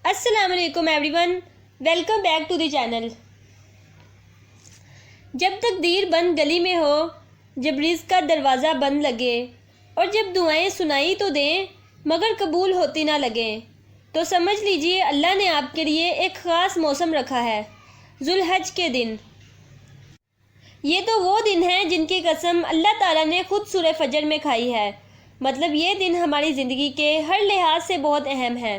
السلام علیکم everyone, welcome back to the channel. جب تقدیر بند گلی میں ہو، جب رزق کا دروازہ بند لگے اور جب دعائیں سنائی تو دیں مگر قبول ہوتی نہ لگیں، تو سمجھ لیجئے اللہ نے آپ کے لیے ایک خاص موسم رکھا ہے، ذو الحج کے دن۔ یہ تو وہ دن ہیں جن کی قسم اللہ تعالیٰ نے خود سورہ فجر میں کھائی ہے۔ مطلب یہ دن ہماری زندگی کے ہر لحاظ سے بہت اہم ہے۔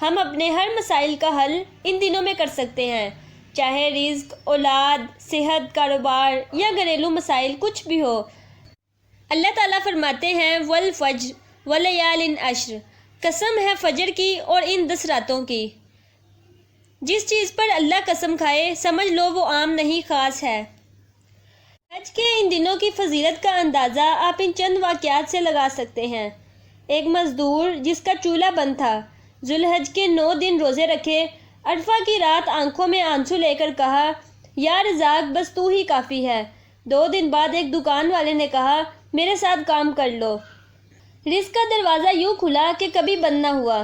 ہم اپنے ہر مسائل کا حل ان دنوں میں کر سکتے ہیں، چاہے رزق، اولاد، صحت، کاروبار یا گھریلو مسائل کچھ بھی ہو۔ اللہ تعالیٰ فرماتے ہیں والفجر ولیال عشر، قسم ہے فجر کی اور ان 10 راتوں کی۔ جس چیز پر اللہ قسم کھائے سمجھ لو وہ عام نہیں، خاص ہے۔ حج کے ان دنوں کی فضیلت کا اندازہ آپ ان چند واقعات سے لگا سکتے ہیں۔ ایک مزدور جس کا چولہا بند تھا، ذو الحج کے 9 دن روزے رکھے، عرفہ کی رات آنکھوں میں آنسو لے کر کہا یا رزاق بس تو ہی کافی ہے۔ 2 دن بعد ایک دکان والے نے کہا میرے ساتھ کام کر لو۔ رزق کا دروازہ یوں کھلا کہ کبھی بند نہ ہوا۔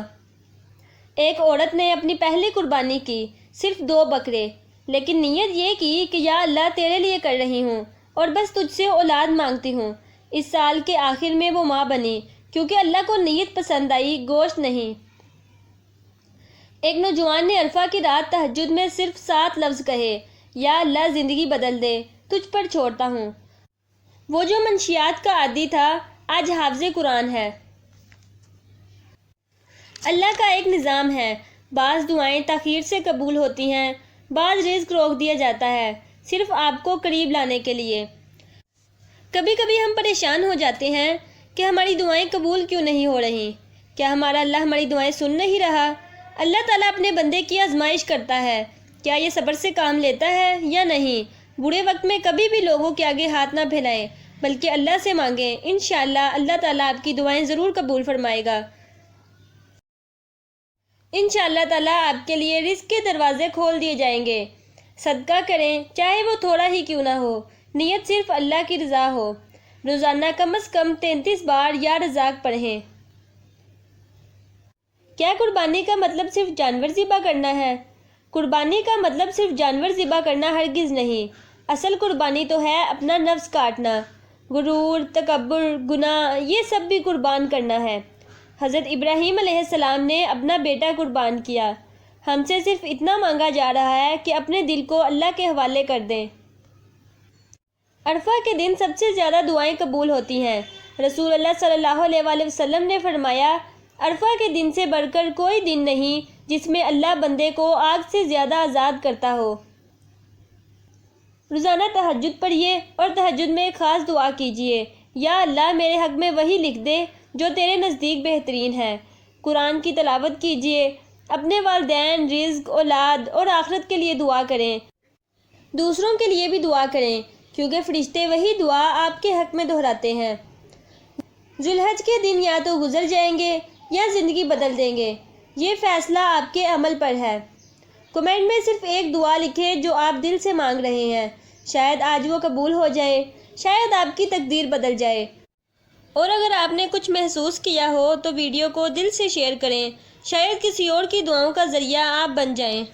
ایک عورت نے اپنی پہلی قربانی کی، صرف 2 بکرے، لیکن نیت یہ کی کہ یا اللہ تیرے لیے کر رہی ہوں اور بس تجھ سے اولاد مانگتی ہوں۔ اس سال کے آخر میں وہ ماں بنی، کیونکہ اللہ کو نیت پسند آئی، گوشت نہیں۔ ایک نوجوان نے عرفہ کی رات تہجد میں صرف 7 لفظ کہے، یا اللہ زندگی بدل دے، تجھ پر چھوڑتا ہوں۔ وہ جو منشیات کا عادی تھا آج حافظ قرآن ہے۔ اللہ کا ایک نظام ہے، بعض دعائیں تاخیر سے قبول ہوتی ہیں، بعض رزق روک دیا جاتا ہے، صرف آپ کو قریب لانے کے لیے۔ کبھی کبھی ہم پریشان ہو جاتے ہیں کہ ہماری دعائیں قبول کیوں نہیں ہو رہی؟ کیا ہمارا اللہ ہماری دعائیں سن نہیں رہا؟ اللہ تعالیٰ اپنے بندے کی آزمائش کرتا ہے، کیا یہ صبر سے کام لیتا ہے یا نہیں؟ برے وقت میں کبھی بھی لوگوں کے آگے ہاتھ نہ پھیلائیں، بلکہ اللہ سے مانگیں، انشاءاللہ اللہ تعالیٰ آپ کی دعائیں ضرور قبول فرمائے گا۔ انشاءاللہ تعالیٰ آپ کے لیے رزق کے دروازے کھول دیے جائیں گے۔ صدقہ کریں، چاہے وہ تھوڑا ہی کیوں نہ ہو، نیت صرف اللہ کی رضا ہو۔ روزانہ کم از کم 33 بار یا رزاق پڑھیں۔ کیا قربانی کا مطلب صرف جانور ذبح کرنا ہے؟ قربانی کا مطلب صرف جانور ذبح کرنا ہرگز نہیں۔ اصل قربانی تو ہے اپنا نفس کاٹنا، غرور، تکبر، گناہ، یہ سب بھی قربان کرنا ہے۔ حضرت ابراہیم علیہ السلام نے اپنا بیٹا قربان کیا۔ ہم سے صرف اتنا مانگا جا رہا ہے کہ اپنے دل کو اللہ کے حوالے کر دیں۔ عرفہ کے دن سب سے زیادہ دعائیں قبول ہوتی ہیں۔ رسول اللہ صلی اللہ علیہ وسلم نے فرمایا عرفہ کے دن سے بڑھ کر کوئی دن نہیں جس میں اللہ بندے کو آگ سے زیادہ آزاد کرتا ہو۔ روزانہ تہجد پڑھیے اور تہجد میں ایک خاص دعا کیجیے، یا اللہ میرے حق میں وہی لکھ دے جو تیرے نزدیک بہترین ہے۔ قرآن کی تلاوت کیجیے، اپنے والدین، رزق، اولاد اور آخرت کے لیے دعا کریں۔ دوسروں کے لیے بھی دعا کریں، کیونکہ فرشتے وہی دعا آپ کے حق میں دہراتے ہیں۔ ذو الحج کے دن یا تو گزر جائیں گے یا زندگی بدل دیں گے، یہ فیصلہ آپ کے عمل پر ہے۔ کمنٹ میں صرف ایک دعا لکھیں جو آپ دل سے مانگ رہے ہیں، شاید آج وہ قبول ہو جائے، شاید آپ کی تقدیر بدل جائے۔ اور اگر آپ نے کچھ محسوس کیا ہو تو ویڈیو کو دل سے شیئر کریں، شاید کسی اور کی دعاؤں کا ذریعہ آپ بن جائیں۔